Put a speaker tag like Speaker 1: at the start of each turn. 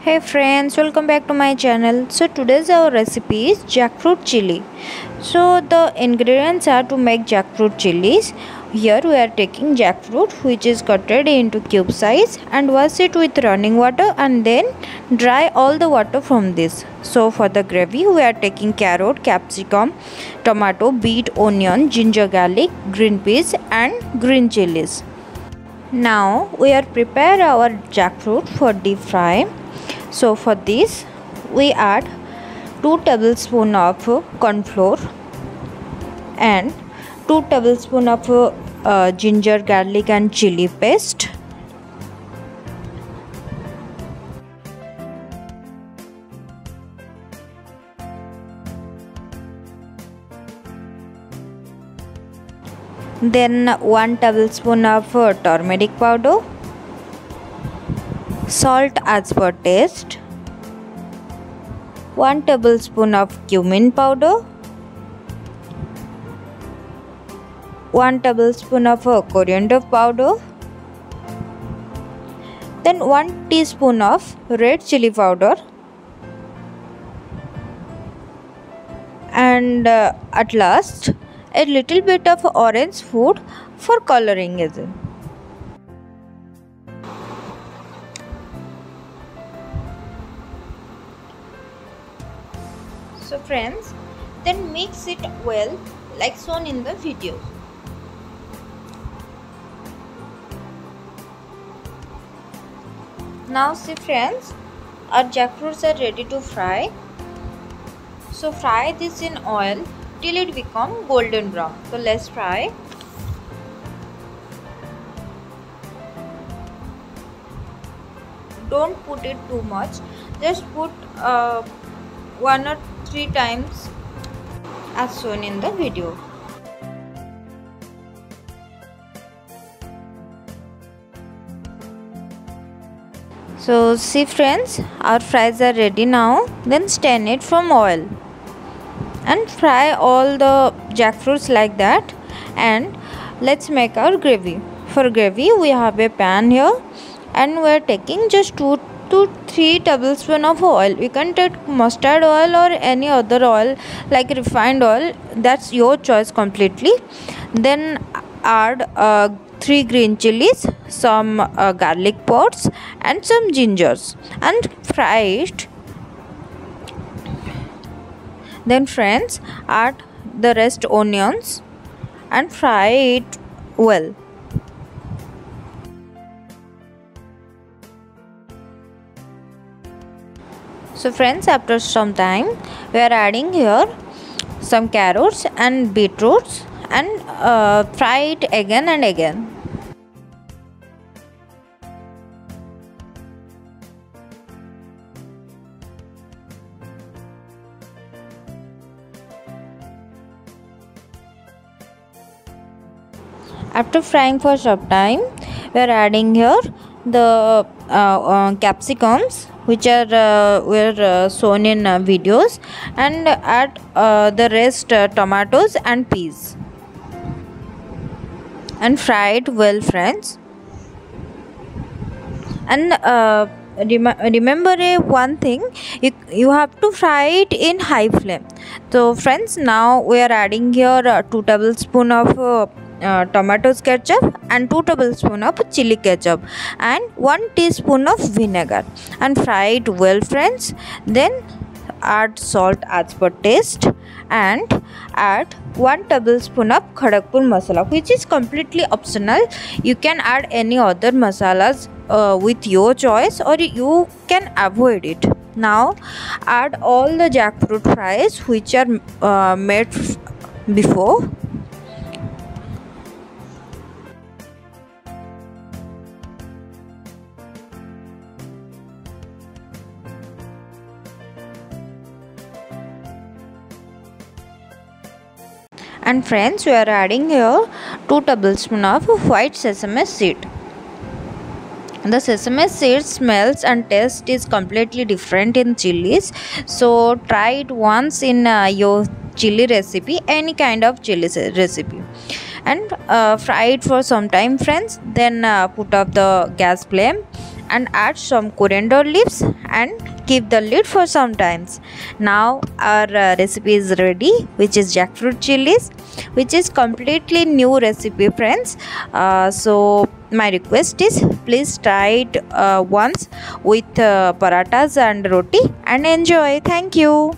Speaker 1: Hey friends, welcome back to my channel. So today's our recipe is jackfruit chili. So the ingredients are to make jackfruit chilies. Here we are taking jackfruit which is cutted into cube size and wash it with running water and then dry all the water from this. So for the gravy we are taking carrot, capsicum, tomato, beet, onion, ginger, garlic, green peas and green chilies. Now we are prepare our jackfruit for deep fry. So for this we add 2 tablespoons of corn flour and 2 tablespoons of ginger, garlic and chili paste. Then 1 tablespoon of turmeric powder, salt as per taste, 1 tablespoon of cumin powder, 1 tablespoon of coriander powder, then 1 teaspoon of red chili powder, and at last a little bit of orange food for coloring as well. So friends, then mix it well like shown in the video. Now see friends, our jackfruits are ready to fry. So fry this in oil till it become golden brown. So let's fry. Don't put it too much, just put 1 or 3 times as shown in the video. So see friends, our fries are ready now. Then strain it from oil and fry all the jackfruits like that, and let's make our gravy. For gravy we have a pan here and we are taking just 2 to 3 tablespoons of oil. You can take mustard oil or any other oil like refined oil, that's your choice completely. Then add 3 green chilies, some garlic pods and some gingers and fry it. Then friends, add the rest onions and fry it well. So friends, after some time we are adding here some carrots and beetroots and fry it again and again. After frying for some time, we are adding here the capsicums which are were shown in videos, and add the rest tomatoes and peas and fry it well friends. And remember one thing, you have to fry it in high flame. So friends, now we are adding here 2 tablespoons of tomatoes ketchup and 2 tablespoons of chili ketchup and 1 teaspoon of vinegar and fry it well friends. Then add salt as per taste and add 1 tablespoon of khadagpur masala, which is completely optional. You can add any other masalas with your choice, or you can avoid it. Now add all the jackfruit fries which are made before. And friends, we are adding here 2 tablespoons of white sesame seed. The sesame seed smells and taste is completely different in chilies. So try it once in your chili recipe, any kind of chili recipe. and fry it for some time, friends. Then put off the gas flame and add some coriander leaves and keep the lid for some times. Now our recipe is ready, which is jackfruit chilies, which is completely new recipe, friends. So my request is, please try it once with parathas and roti and enjoy. Thank you.